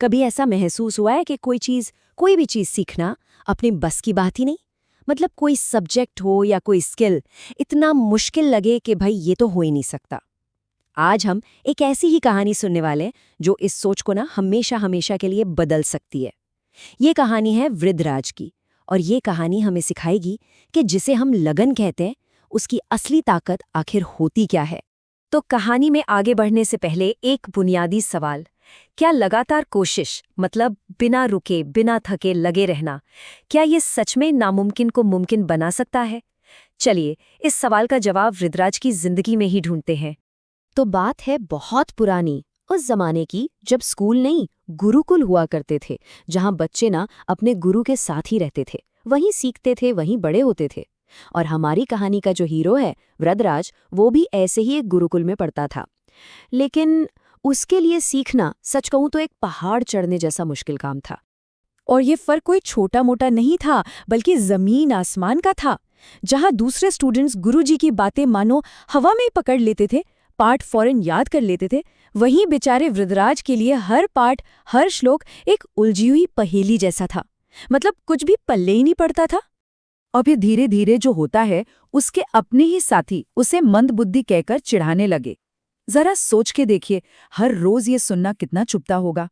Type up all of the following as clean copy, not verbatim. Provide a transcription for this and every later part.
कभी ऐसा महसूस हुआ है कि कोई भी चीज़ सीखना अपनी बस की बात ही नहीं? मतलब कोई सब्जेक्ट हो या कोई स्किल इतना मुश्किल लगे कि भाई ये तो हो ही नहीं सकता। आज हम एक ऐसी ही कहानी सुनने वाले हैं जो इस सोच को ना हमेशा हमेशा के लिए बदल सकती है। ये कहानी है वृद्धराज की, और ये कहानी हमें सिखाएगी कि जिसे हम लगन कहते हैं उसकी असली ताकत आखिर होती क्या है। तो कहानी में आगे बढ़ने से पहले एक बुनियादी सवाल, क्या लगातार कोशिश मतलब बिना रुके बिना थके लगे रहना, क्या ये सच में नामुमकिन को मुमकिन बना सकता है? चलिए इस सवाल का जवाब वृद्धराज की जिंदगी में ही ढूंढते हैं। तो बात है बहुत पुरानी, उस जमाने की जब स्कूल नहीं गुरुकुल हुआ करते थे, जहां बच्चे ना अपने गुरु के साथ ही रहते थे, वहीं सीखते थे, वहीं बड़े होते थे। और हमारी कहानी का जो हीरो है वृद्धराज, वो भी ऐसे ही एक गुरुकुल में पढ़ता था। लेकिन उसके लिए सीखना सच कहूं तो एक पहाड़ चढ़ने जैसा मुश्किल काम था। और ये फर्क कोई छोटा मोटा नहीं था, बल्कि जमीन आसमान का था। जहां दूसरे स्टूडेंट्स गुरुजी की बातें मानो हवा में ही पकड़ लेते थे, पाठ फौरन याद कर लेते थे, वहीं बेचारे वृद्धराज के लिए हर पाठ, हर श्लोक एक उलझी हुई पहेली जैसा था। मतलब कुछ भी पल्ले ही नहीं पड़ता था। और फिर धीरे धीरे जो होता है, उसके अपने ही साथी उसे मंदबुद्धि कहकर चिढ़ाने लगे। जरा सोच के देखिए, हर रोज ये सुनना कितना चुभता होगा।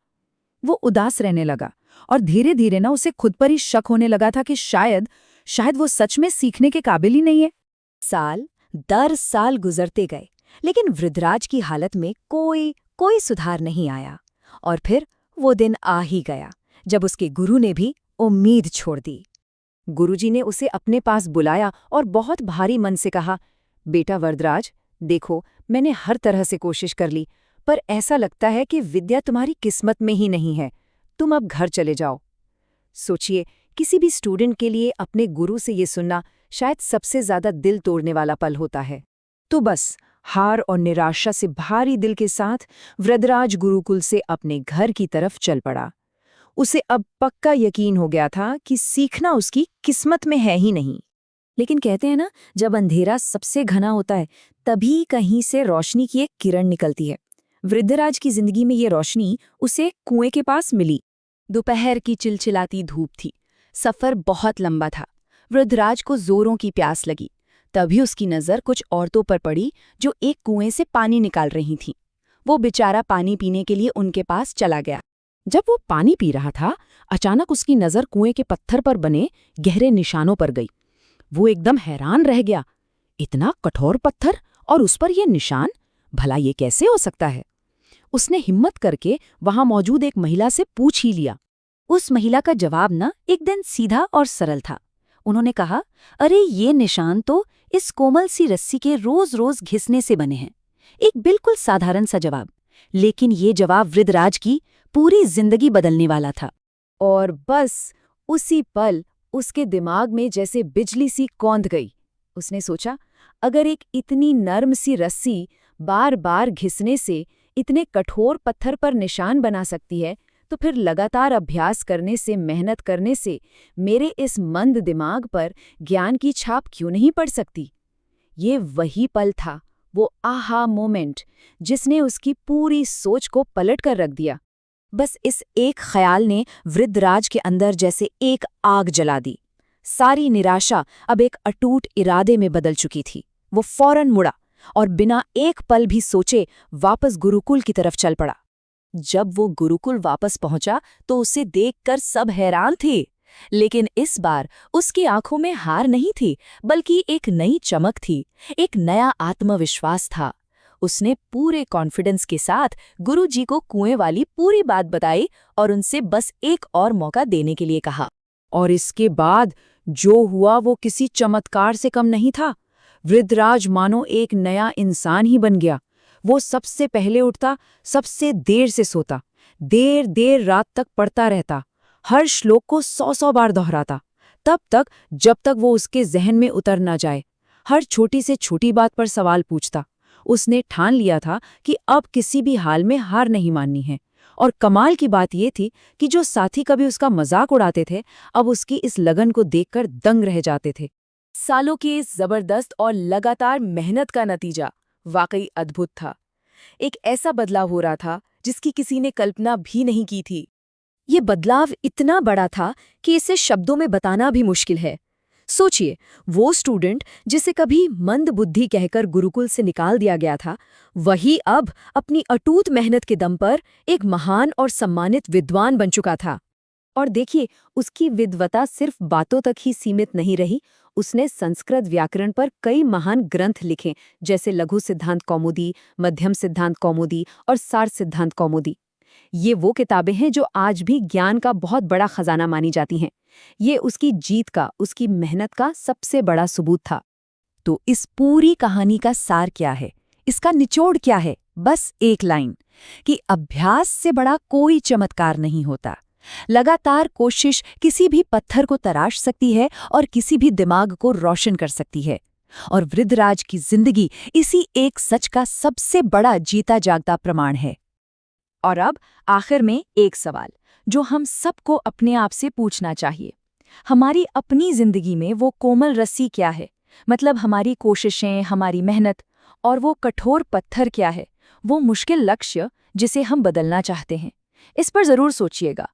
वो उदास रहने लगा और धीरे धीरे ना उसे खुद पर ही शक होने लगा था कि शायद वो सच में सीखने के काबिल ही नहीं है। साल दर साल गुजरते गए, लेकिन वृद्धराज की हालत में कोई सुधार नहीं आया। और फिर वो दिन आ ही गया जब उसके गुरु ने भी उम्मीद छोड़ दी। गुरुजी ने उसे अपने पास बुलाया और बहुत भारी मन से कहा, बेटा वृद्धराज, देखो मैंने हर तरह से कोशिश कर ली, पर ऐसा लगता है कि विद्या तुम्हारी किस्मत में ही नहीं है। तुम अब घर चले जाओ। सोचिए, किसी भी स्टूडेंट के लिए अपने गुरु से ये सुनना शायद सबसे ज्यादा दिल तोड़ने वाला पल होता है। तो बस हार और निराशा से भारी दिल के साथ वृद्धराज गुरुकुल से अपने घर की तरफ चल पड़ा। उसे अब पक्का यकीन हो गया था कि सीखना उसकी किस्मत में है ही नहीं। लेकिन कहते हैं ना, जब अंधेरा सबसे घना होता है तभी कहीं से रोशनी की एक किरण निकलती है। वृद्धराज की जिंदगी में ये रोशनी उसे कुएं के पास मिली। दोपहर की चिलचिलाती धूप थी, सफर बहुत लंबा था। वृद्धराज को जोरों की प्यास लगी। तभी उसकी नज़र कुछ औरतों पर पड़ी जो एक कुएं से पानी निकाल रही थीं। वो बेचारा पानी पीने के लिए उनके पास चला गया। जब वो पानी पी रहा था, अचानक उसकी नज़र कुएं के पत्थर पर बने गहरे निशानों पर गई। वो एकदम हैरान रह गया। इतना कठोर पत्थर और उस पर ये निशान, भला ये कैसे हो सकता है? उसने हिम्मत करके वहां मौजूद एक महिला से पूछ ही लिया। उस महिला का जवाब ना एकदम सीधा और सरल था। उन्होंने कहा, अरे ये निशान तो इस कोमल सी रस्सी के रोज रोज घिसने से बने हैं। एक बिल्कुल साधारण सा जवाब, लेकिन ये जवाब वृद्धराज की पूरी जिंदगी बदलने वाला था। और बस उसी पल उसके दिमाग में जैसे बिजली सी कौंध गई। उसने सोचा, अगर एक इतनी नर्म सी रस्सी बार बार घिसने से इतने कठोर पत्थर पर निशान बना सकती है, तो फिर लगातार अभ्यास करने से, मेहनत करने से मेरे इस मंद दिमाग पर ज्ञान की छाप क्यों नहीं पड़ सकती? ये वही पल था, वो आहा मोमेंट, जिसने उसकी पूरी सोच को पलट कर रख दिया। बस इस एक ख्याल ने वृद्धराज के अंदर जैसे एक आग जला दी। सारी निराशा अब एक अटूट इरादे में बदल चुकी थी। वो फौरन मुड़ा और बिना एक पल भी सोचे वापस गुरुकुल की तरफ चल पड़ा। जब वो गुरुकुल वापस पहुंचा तो उसे देखकर सब हैरान थे। लेकिन इस बार उसकी आंखों में हार नहीं थी, बल्कि एक नई चमक थी, एक नया आत्मविश्वास था। उसने पूरे कॉन्फिडेंस के साथ गुरुजी को कुएं वाली पूरी बात बताई और उनसे बस एक और मौका देने के लिए कहा। और इसके बाद जो हुआ वो किसी चमत्कार से कम नहीं था। वृद्धराज मानो एक नया इंसान ही बन गया। वो सबसे पहले उठता, सबसे देर से सोता, देर देर रात तक पढ़ता रहता, हर श्लोक को 100 बार दोहराता, तब तक जब तक वो उसके जहन में उतर ना जाए। हर छोटी से छोटी बात पर सवाल पूछता। उसने ठान लिया था कि अब किसी भी हाल में हार नहीं माननी है। और कमाल की बात ये थी कि जो साथी कभी उसका मजाक उड़ाते थे, अब उसकी इस लगन को देखकर दंग रह जाते थे। सालों की इस जबरदस्त और लगातार मेहनत का नतीजा वाकई अद्भुत था। एक ऐसा बदलाव हो रहा था जिसकी किसी ने कल्पना भी नहीं की थी। ये बदलाव इतना बड़ा था कि इसे शब्दों में बताना भी मुश्किल है। सोचिए, वो स्टूडेंट जिसे कभी मंद बुद्धि कहकर गुरुकुल से निकाल दिया गया था, वही अब अपनी अटूट मेहनत के दम पर एक महान और सम्मानित विद्वान बन चुका था। और देखिए, उसकी विद्वता सिर्फ बातों तक ही सीमित नहीं रही। उसने संस्कृत व्याकरण पर कई महान ग्रंथ लिखे, जैसे लघु सिद्धांत कौमुदी, मध्यम सिद्धांत कौमुदी और सार सिद्धांत कौमुदी। ये वो किताबें हैं जो आज भी ज्ञान का बहुत बड़ा खजाना मानी जाती हैं। ये उसकी जीत का, उसकी मेहनत का सबसे बड़ा सबूत था। तो इस पूरी कहानी का सार क्या है? इसका निचोड़ क्या है? बस एक लाइन, कि अभ्यास से बड़ा कोई चमत्कार नहीं होता। लगातार कोशिश किसी भी पत्थर को तराश सकती है और किसी भी दिमाग को रोशन कर सकती है। और वृद्धराज की जिंदगी इसी एक सच का सबसे बड़ा जीता जागता प्रमाण है। और अब आखिर में एक सवाल जो हम सबको अपने आप से पूछना चाहिए। हमारी अपनी जिंदगी में वो कोमल रस्सी क्या है? मतलब हमारी कोशिशें, हमारी मेहनत, और वो कठोर पत्थर क्या है? वो मुश्किल लक्ष्य जिसे हम बदलना चाहते हैं। इस पर जरूर सोचिएगा।